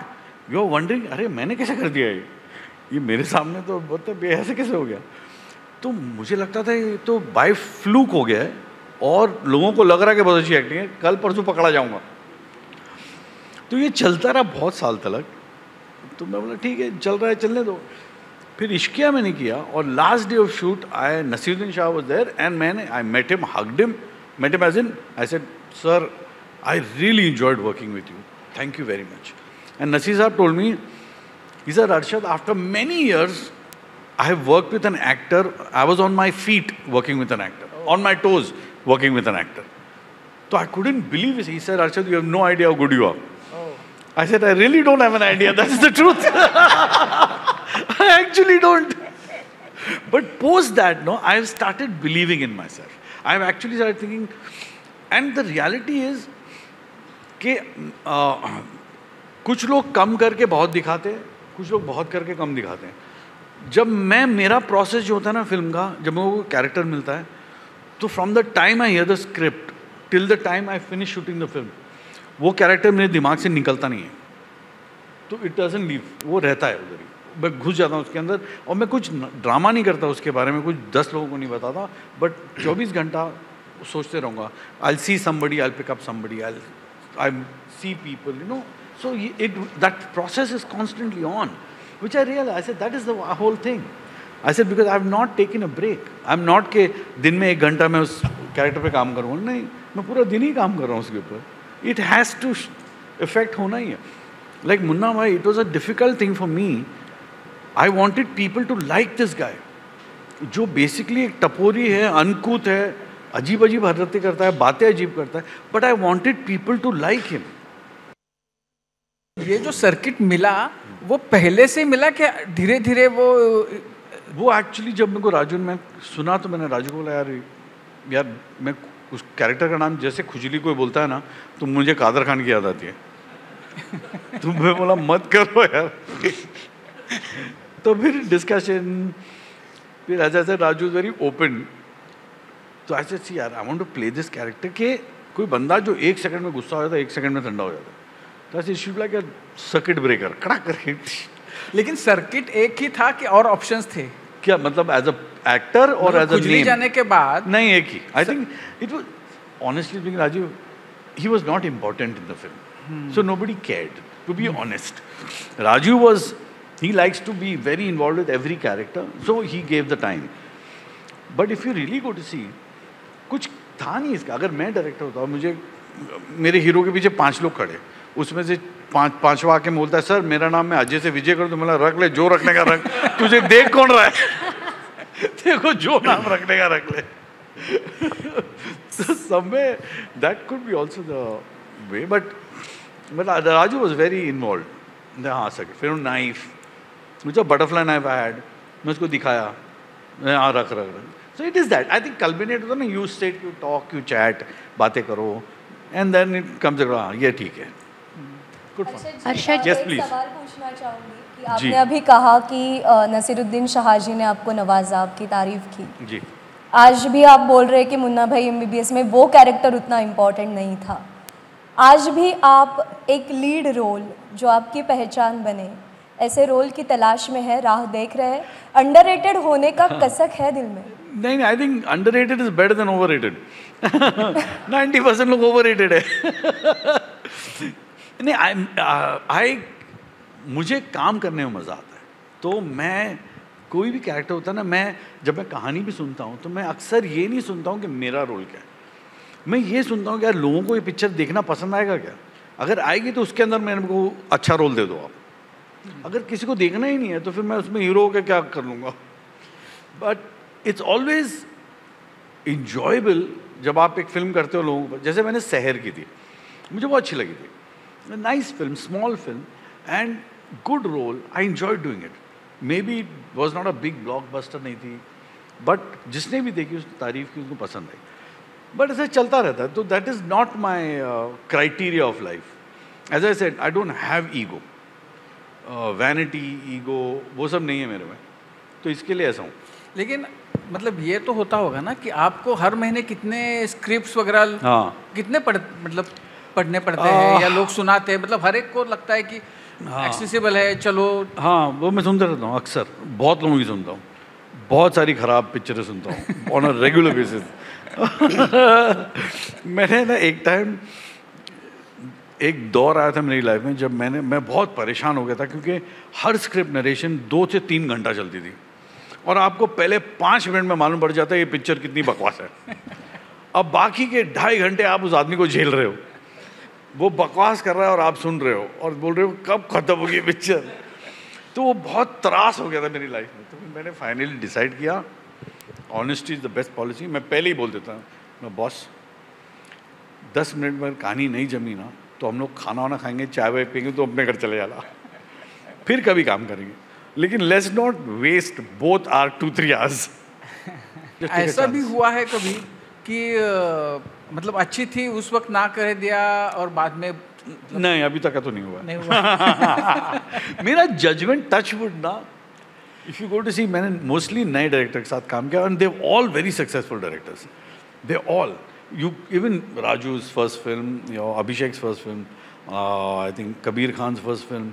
you are wondering, अरे मैंने कैसे कर दिया ये मेरे सामने तो मतलब ऐसे कैसे हो गया। तो मुझे लगता था ये तो बाय फ्लूक हो गया है, और लोगों को लग रहा है कि बहुत अच्छी एक्टिंग है, कल परसों पकड़ा जाऊंगा। तो ये चलता रहा बहुत साल तक। तो मैं बोला ठीक है, चल रहा है, चलने दो। फिर इश्किया मैंने किया, और last day of shoot Naseeruddin Shah was there, and I met him, hugged him, met him as in, I said sir I really enjoyed working with you, thank you very much. And Nasir Saab told me, he said, Arshad, after many years, I have worked with an actor. I was on my feet working with an actor, on my toes working with an actor. So I couldn't believe it. He said, Arshad, you have no idea how good you are. I said, I really don't have an idea. That's the truth. I actually don't. But post that, no, I have started believing in myself. I have actually started thinking, and the reality is, कि कुछ लोग कम करके बहुत दिखाते हैं, कुछ लोग बहुत करके कम दिखाते हैं। जब मेरा प्रोसेस जो होता है ना फिल्म का, जब मेरे को कैरेक्टर मिलता है, तो from the time I hear the script till the time I finish shooting the film, वो कैरेक्टर मेरे दिमाग से निकलता नहीं है। तो इट डजंट लीव, वो रहता है उधर ही। मैं घुस जाता हूँ उसके अंदर, और मैं कुछ ड्रामा नहीं करता उसके बारे में, कुछ 10 लोगों को नहीं बताता, बट 24 घंटा सोचते रहूँगा। I will see somebody, I will pick up somebody, I see people, you know. So that process is constantly on, which I realized. I said, that is the whole thing. I said, because I have not taken a break. I'm not कि दिन में 1 घंटा मैं उस character पे काम करूँगा, नहीं, मैं पूरा दिन ही काम कर रहा हूँ उसके ऊपर. इट हैज़ टू इफेक्ट होना ही है. Like Munna Bhai, it was a difficult thing for me. I wanted people to like this guy, जो बेसिकली एक टपोरी है, अनकूत है, अजीब अजीब हरकतें करता है, बातें अजीब करता है, but I wanted people to like him. ये जो सर्किट मिला वो पहले से मिला क्या, धीरे धीरे वो एक्चुअली जब मेरे को राजू ने सुना तो मैंने राजू को बोला, यार मैं उस कैरेक्टर का नाम जैसे खुजली कोई बोलता है ना तो मुझे कादर खान की याद आती है. तो मैं बोला मत करो यार. तो फिर डिस्कशन, फिर ऐसा राजू इज वेरी ओपन. तो ऐसे सी यार, I want to play this character के कोई बंदा जो 1 सेकंड में गुस्सा हो जाता है, 1 सेकंड में ठंडा हो जाता है. तो ऐसे इशू लाइक सर्किट ब्रेकर कड़ा करके. लेकिन सर्किट एक ही था कि और ऑप्शंस थे क्या मतलब एज अ एक्टर और एज अ नेम? जाने के बाद नहीं, एक ही. I think it was honestly speaking, Rajiv, he was not important in the film, so nobody cared, to be honest. Raju was, he likes to be very involved with every character, so he gave the time. But if you really go to see, कुछ था नहीं इसका. अगर मैं director होता और मुझे मेरे हीरो के पीछे 5 लोग खड़े, उसमें से पांचवा आके बोलता है सर मेरा नाम मैं अजय से विजय करूँ, तो मैं रख ले, जो रखने का रख, तुझे देख कौन रहा है, देखो जो नाम रखने का रख ले. So somewhere that could be also the way, but Raju was very involved. हाँ सर, फिर नाइफ, मुझे बटरफ्लाई नाइफ हैड, मैं उसको दिखाया, हाँ रख. So it is that. I think कल्बिनेट होता ना, you sit, you talk, you chat, बातें करो, and then it comes a, हाँ ये ठीक है. Good fun. Arshad ji, Yes, एक please. सवाल पूछना चाहूँगी कि आपने अभी कहा कि नसीरुद्दीन शाह जी ने आपको नवाजा, आपकी तारीफ की. जी. आज भी आप बोल रहे हैं कि मुन्ना भाई MBBS में वो कैरेक्टर उतना इम्पोर्टेंट नहीं था. आज भी आप एक लीड रोल जो आपकी पहचान बने, ऐसे रोल की तलाश में है, राह देख रहे हैं. अंडररेटेड होने का कसक है दिल में? नहीं, I think underrated is better than overrated. 90% लोग ओवररेटेड है. नहीं, मुझे काम करने में मज़ा आता है. तो मैं कोई भी कैरेक्टर होता है ना, मैं जब मैं कहानी भी सुनता हूँ तो मैं अक्सर ये नहीं सुनता हूँ कि मेरा रोल क्या है. मैं ये सुनता हूँ कि यार लोगों को ये पिक्चर देखना पसंद आएगा क्या. अगर आएगी तो उसके अंदर मेरे को अच्छा रोल दे दो आप. अगर किसी को देखना ही नहीं है तो फिर मैं उसमें हीरो होकर क्या कर लूँगा. बट इट्स ऑलवेज इंजॉयबल जब आप एक फिल्म करते हो लोगों पर. जैसे मैंने सहर की थी, मुझे बहुत अच्छी लगी थी. Nice film, small film and good role. I enjoy doing it. Maybe it was not a big blockbuster नहीं थी, बट जिसने भी देखी उसने तारीफ की, उसको पसंद आई. बट ऐसे चलता रहता है. तो that is not my criteria of life. As I said, I don't have ego, vanity, ego, वो सब नहीं है मेरे में. तो इसके लिए ऐसा हूँ. लेकिन मतलब ये तो होता होगा ना कि आपको हर महीने कितने स्क्रिप्ट्स वगैरह, हाँ, कितने पढ़ने पड़ते हैं या लोग सुनाते हैं. मतलब हर एक को लगता है कि एक्सेसिबल है, चलो. हाँ, वो मैं सुनता रहता हूँ अक्सर. बहुत लोगों की सुनता हूँ, बहुत सारी ख़राब पिक्चरें सुनता हूँ ऑन अ रेगुलर बेसिस. मैंने ना एक टाइम, एक दौर आया था मेरी लाइफ में जब मैं बहुत परेशान हो गया था, क्योंकि हर स्क्रिप्ट नरेशन 2 से 3 घंटा चलती थी और आपको पहले 5 मिनट में मालूम पड़ जाता है ये पिक्चर कितनी बकवास है. अब बाकी के 2.5 घंटे आप उस आदमी को झेल रहे हो, वो बकवास कर रहा है और आप सुन रहे हो और बोल रहे हो कब खत्म होगी पिक्चर. तो वो बहुत त्रास हो गया था मेरी लाइफ में. तो मैंने फाइनली डिसाइड किया, honesty is the best policy. मैं पहले ही बोल देता हूँ, मैं बॉस 10 मिनट में कहानी नहीं जमी ना तो हम लोग खाना वाना खाएंगे, चाय वाय पियेंगे, तो अपने घर चले जाना, फिर कभी काम करेंगे. लेकिन let's not waste both our 2-3 hours. ऐसा भी हुआ है कभी कि मतलब अच्छी थी उस वक्त ना कर दिया और बाद में? नहीं, अभी तक तो नहीं हुआ. नहीं हुआ. मेरा जजमेंट टच वुड ना, इफ यू गो टू सी, मैंने मोस्टली नए डायरेक्टर के साथ काम किया and they all very successful directors. They all, you even Raju's first film, Abhishek's first film, I think Kabir Khan's first film,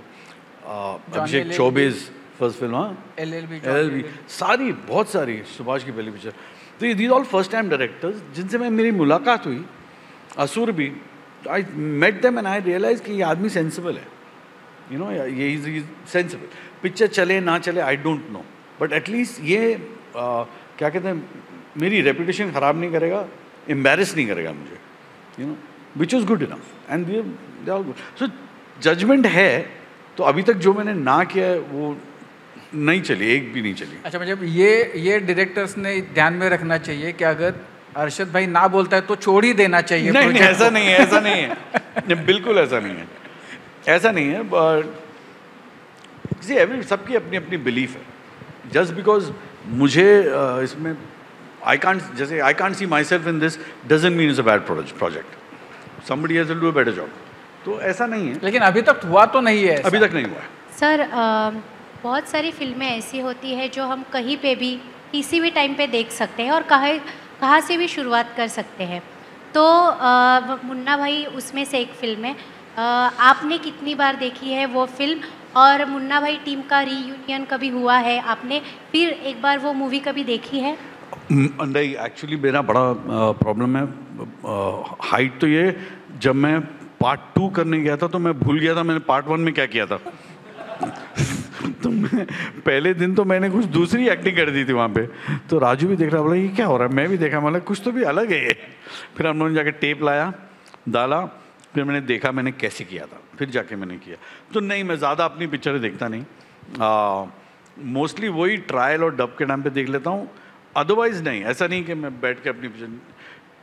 Abhishek Chaube's first film, LLB, सारी, बहुत सारी, सुभाष की पहली पिक्चर. तो ये these all first time directors जिनसे मेरी मुलाकात हुई, असुर भी, I met them and I realized कि ये आदमी sensible है, you know, ये he's sensible. पिक्चर चले ना चले I don't know, but at least ये क्या कहते हैं, मेरी रेपुटेशन ख़राब नहीं करेगा, एम्बेरस नहीं करेगा मुझे. You know, which is good enough and they are good. So judgement है, तो अभी तक जो मैंने ना किया है वो नहीं चली, एक भी नहीं चली. अच्छा, मतलब ये डायरेक्टर्स ने ध्यान में रखना चाहिए कि अगर अरशद भाई ना बोलता है तो छोड़ ही देना चाहिए. नहीं, ऐसा नहीं है, ऐसा नहीं है. बिल्कुल ऐसा नहीं है, ऐसा नहीं है. बट सबकी अपनी अपनी बिलीफ है. जस्ट बिकॉज मुझे इसमें I can't see myself in this doesn't mean it's a bad project. Somebody has to do a better job. तो ऐसा नहीं है. लेकिन अभी तक हुआ तो नहीं है. अभी तक नहीं हुआ है. सर, बहुत सारी फिल्में ऐसी होती है जो हम कहीं पे भी किसी भी टाइम पे देख सकते हैं और कहाँ से भी शुरुआत कर सकते हैं. तो मुन्ना भाई उसमें से एक फिल्म है. आपने कितनी बार देखी है वो फिल्म, और मुन्ना भाई टीम का रीयूनियन कभी हुआ है? आपने फिर एक बार वो मूवी कभी देखी है? नहीं, एक्चुअली मेरा बड़ा प्रॉब्लम है हाइट. तो ये जब मैं पार्ट 2 करने गया था तो मैं भूल गया था मैंने पार्ट 1 में क्या किया था. तो मैं पहले दिन तो मैंने कुछ दूसरी एक्टिंग कर दी थी वहाँ पे. तो राजू भी देख रहा, बोला ये क्या हो रहा है. मैं भी देखा, मतलब कुछ तो भी अलग है ये. फिर हम लोगों ने जाके टेप लाया, डाला, फिर मैंने देखा मैंने कैसे किया था, फिर जाके मैंने किया. तो नहीं, मैं ज़्यादा अपनी पिक्चरें देखता नहीं. मोस्टली वही ट्रायल और डब के टाइम पे देख लेता हूँ. अदरवाइज नहीं, ऐसा नहीं कि मैं बैठ के अपनी पिक्चर.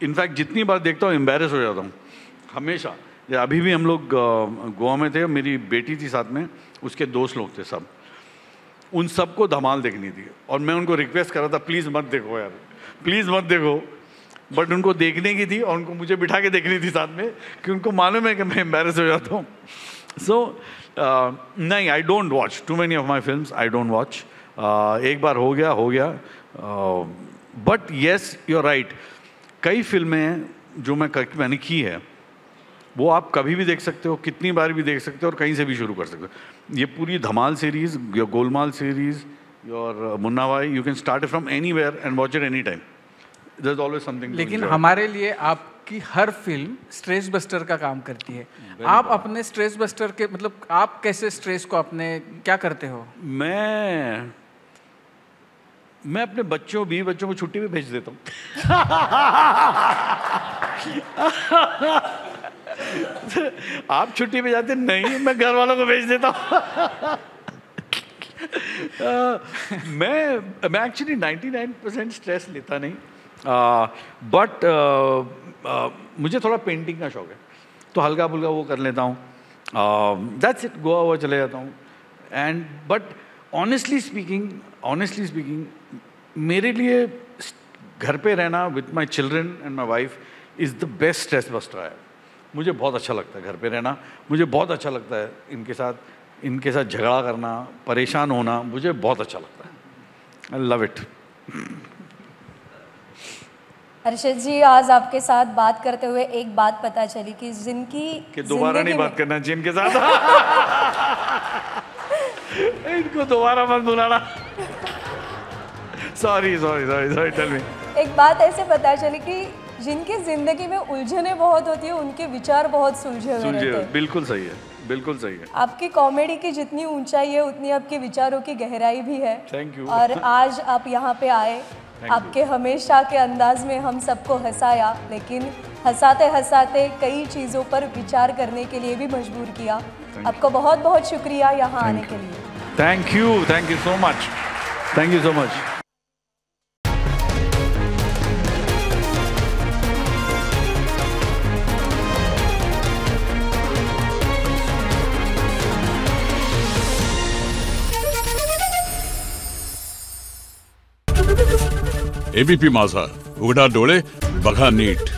इनफैक्ट जितनी बार देखता हूँ एम्बेरस हो जाता हूँ हमेशा. अभी भी हम लोग गोवा में थे, मेरी बेटी थी साथ में, उसके दोस्त लोग थे सब. उन सबको धमाल देखनी थी और मैं उनको रिक्वेस्ट कर रहा था प्लीज़ मत देखो यार, प्लीज़ मत देखो. बट उनको देखने की थी और उनको मुझे बिठा के देखनी थी साथ में, कि उनको मालूम है कि मैं एम्बेरस हो जाता हूँ. सो नहीं, I don't watch too many of my films. I don't watch. एक बार हो गया. But yes, you are right. कई फिल्में जो मैंने की है वो आप कभी भी देख सकते हो, कितनी बार भी देख सकते हो और कहीं से भी शुरू कर सकते हो. ये पूरी Dhamaal series, your Golmaal series, your Munna Bhai, you can start from anywhere and watch it any time. There is always something. लेकिन हमारे लिए आपकी हर फिल्म स्ट्रेस बस्टर का काम करती है. आप अपने स्ट्रेस बस्टर के मतलब आप कैसे स्ट्रेस को अपने क्या करते हो? मैं अपने बच्चों को छुट्टी पे भेज देता हूँ. आप छुट्टी पे जाते नहीं, मैं घर वालों को भेज देता हूँ. मैं एक्चुअली 99% स्ट्रेस लेता नहीं. बट मुझे थोड़ा पेंटिंग का शौक है, तो हल्का फुल्का वो कर लेता हूँ. That's it. गोवा हुआ चले जाता हूँ. एंड बट ऑनेस्टली स्पीकिंग मेरे लिए घर पे रहना with my children and my wife is the best stress buster है. मुझे बहुत अच्छा लगता है घर पे रहना. मुझे बहुत अच्छा लगता है इनके साथ झगड़ा करना, परेशान होना, मुझे बहुत अच्छा लगता है. I love it. Arshad ji, आज आपके साथ बात करते हुए एक बात पता चली कि दोबारा नहीं बात करना चाहिए इनके साथ. इनको दोबारा मत बुलाना. सॉरी. Tell me. एक बात ऐसे पता चली कि जिनकी जिंदगी में उलझने बहुत होती है उनके विचार बहुत सुलझे हुए रहते हैं. बिल्कुल सही है. आपकी कॉमेडी की जितनी ऊंचाई है उतनी आपके विचारों की गहराई भी है. Thank you. और आज आप यहाँ पे आए, आपके हमेशा के अंदाज में हम सबको हंसाया, लेकिन हंसाते हंसाते कई चीज़ों पर विचार करने के लिए भी मजबूर किया. आपको बहुत बहुत शुक्रिया यहाँ आने के लिए. Thank you so much. ABP माझा, उघडा डोळे बघा नीट.